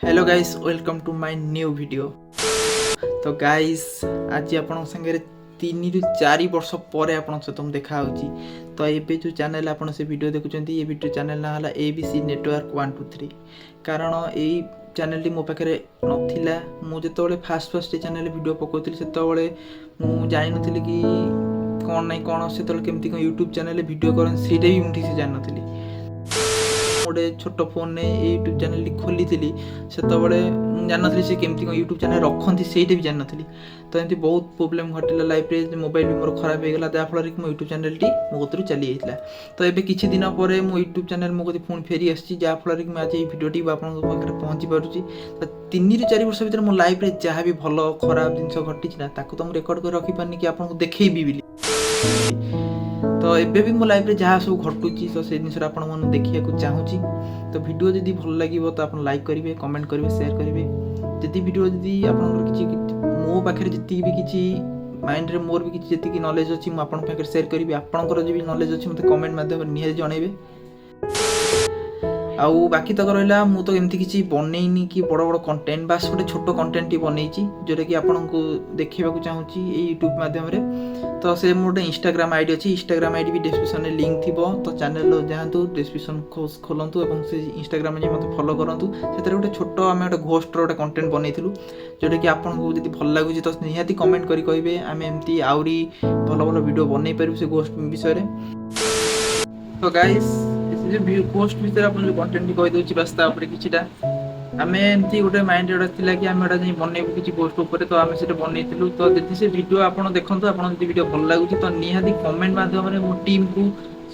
Hello guys, welcome to my new video. तो guys आज आपण संगे 3 रु 4 वर्ष पर आपण सहित देखा होची। तो ये जो चैनल आपण से वीडियो देखुचंती, ये वीडियो चैनल ना हला एबीसी नेटवर्क 123। कारण यही चैनल टी मो पाखे नथिला। मु जेतोले फास्ट चैनल वीडियो पकोतली सेतोले मु जानि नथिली कि कौन नहीं कौन सेतोले केमती को यूट्यूब चैनल वीडियो करन सेटा भी मुठी से जानि नथिली। गोटे छोट फोन ने यूट्यूब चैनल खोली थी से जानी से केमती यूट्यूब चैनल रखती से भी जानी। तो एमती बहुत प्रोब्लेम घटला लाइफ रे, मोबाइल भी मोर खराब होगा जहाँफल कि मो यूट्यूब चैनल टी मो कतरू चली जाता। तो ये किसी दिन पर मो यूट्यूब चैनल मो कति पुणी फेरी आसी जहाँफल कि आज ये भिडियोटी आप पहुँची पार्टी। तो 3 ରୁ 4 वर्ष भर मो लाइफ रे जहाँ भी भल खराब जिन घटी तो मुझे रेकर्ड कर रखिपारनी कि आपको देखी। तो एबे भी मो लाइफ रे जहाँ सब घटुची तो से जिनस आप देखा चाहूँगी। तो वीडियो जदि भल लगे तो आप लाइक करेंगे, कमेंट करेंगे, शेयर करेंगे। जदि वीडियो जदि आप मो पाखे जी भी किसी माइंड रे मोर भी किसी जी नॉलेज अच्छी मुझे शेयर करी। आपंकर जो भी नॉलेज अच्छी मतलब कमेंट माध्यम निहाती जनइबे। आउ बाकी तक रहा मु तो एमती किसी बनईनी कि बड़ बड़ कंटेंट, बास गोटे छोट कंटेंट टी बनई जोटा कि आपको देखा चाहूँगी यूट्यूब माध्यम रे। तो से मोटे इंस्टाग्राम आईडी अच्छी, इंस्टाग्राम आईडी भी डिस्क्रिप्शन में लिंक थी। तो चैनल जातु डिस्क्रिप्शन खोलतु और से इंस्टाग्राम में मत फॉलो करूँ। से गोटे छोट आम गोटे घोस्ट गोटे कंटेंट बनईलु जोटा कि आपको जब भल लगुच तो निहाती कमेंट करी कहे आम एमती आहरी भल भल वीडियो बनई पारू से घोस्ट विषय। तो गाइस पोस्ट विषय आप जो कंटेंट कहीदे बस किटा आम एमती गोटे माइंड गोटे कि आम गोटे बनइबू किसी पोस्ट उपर। तो आम से बनईलु। तो जब से वीडियो आप देखो आप वीडियो भल लगुच तो निहाती कमेंट माध्यम मो टीम को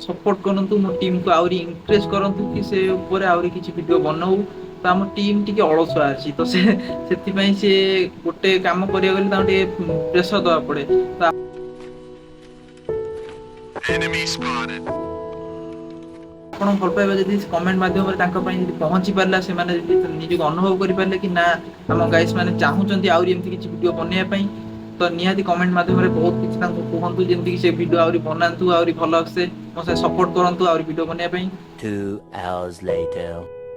सपोर्ट करूँ, मो टीम को आहरी इंकरेज करूँ कि से ऊपर आहरी किसी वीडियो बनाऊ। तो आम टीम टी अलसुआ अच्छी तो से गोटे कम करा गले प्रेसर दवा पड़े। तो आप भल पाइबा जब कमेंट माध्यम पहुँची पारा से निजक अनुभव करें कि ना आम गाइस मैंने चाहूँगी आहरी एमती किसी वीडियो बनवाई। तो निहाती कमेंट माध्यम बहुत किसी कहतु जमी से वीडियो आहरी बनातु आहरी भल से मो सपोर्ट करूँ आहरी वीडियो बनवाई। 2 hours later.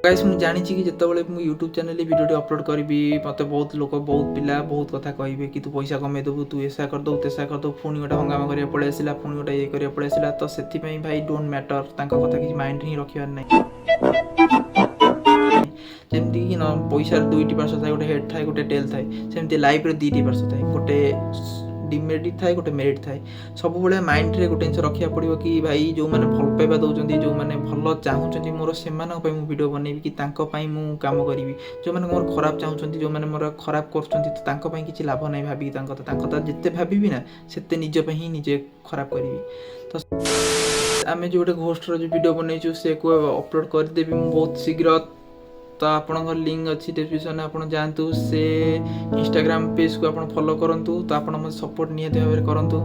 गाइस मुझे जानी कि जितेबाला मुझे यूट्यूब चैनल वीडियो अपलोड करी मत बहुत लोग बहुत पिला बहुत कथा कहे कि तू पैसा कमेदेबू, तू ऐसा करदेबू, तेसा करदेबू, पुणी गोटे हंगामा करा पड़े आसला, पुणी गोटे ये करा पड़े आसला। तो से भाई डोंट मैटर कथा किसी माइंड ही रखार ना। जमती कि पैसा 2टी पार्श्व थाए, गोटे हेड थाए गोटे टेल थाए, सेमती लाइफ रे 2टी पार्श्व थाए, गोटे डिमेरिट थाए गोटे मेरिट थाए। सब बड़े माइंड रे गोटे जिन रखा पड़ो कि भाई जो मैंने भल पाइबा दौरान जो मैंने भल चाहूँगी मोर से वीडियो बनैबी कि मु काम करी। जो मैंने मोर खराब चाहूँगी, जो मैंने मोर खराब कर किसी लाभ नहीं भावी जिते भावी ना से निज ही निजे खराब करी। तो आम जो गोटे घोस्टर जो वीडियो बनईचु से को अपलोड करदेवी बहुत शीघ्र। तो आपंकर लिंक अच्छी डिस्क्रिप्शन में आप जातु से इंस्टाग्राम पेज को आप फॉलो करूँ। तो आप मत सपोर्ट निहाती भाव करूँ।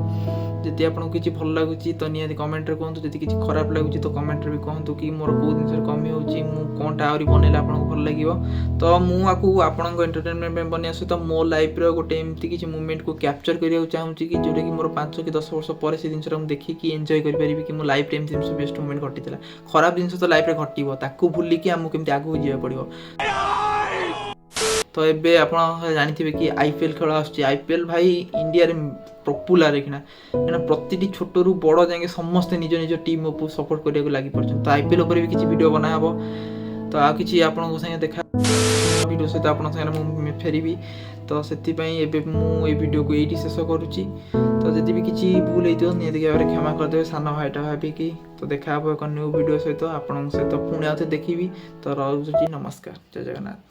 जदि आपको किसी भल लगुच तो निहाती कमेंट रे कहतु, जदि किसी खराब लगुच तो कमेंट रे भी कहतु कि मोर कौ जिन कमी होची कौनटा आहरी बनइले आपको भल लगे। तो मुझे आपको एंटरटेनमेंट में बनया सहित मो लाइफ रे गोटे एमती किसी मुवमेंट को कैप्चर करने चाहूँगी कि जोटा कि मोर 5 कि 10 वर्ष पर से जिन देखिकी एंजॉय करें कि मो लाइफ एमती बेस्ट मुवमेंट घटी। खराब जिन तो लाइफ रे घटो ताकू भूलिकी आमको केमती आगू जावाक पड़ो। तो एबे आप जानी कि आईपीएल खेल आईपीएल भाई इंडिया रे पॉपुलर है कि प्रति छोट रू बड़ जाए समस्ते निज निज टीम को सपोर्ट करने लगी पड़ते। तो आईपीएल भी किसी वीडियो बना हे। तो आ कि आपको संगे देखा वीडियो सहित आप फेरबी। तो से मुझे वीडियो को ये शेष करुच्ची। तो जब भी किसी भूल होती निहती भाव में क्षमा करदे सान भाईटा भाविकी। तो देखा न्यू वीडियो सहित आप सहित पुणी आते देखी। तो रोची नमस्कार, जय जगन्नाथ।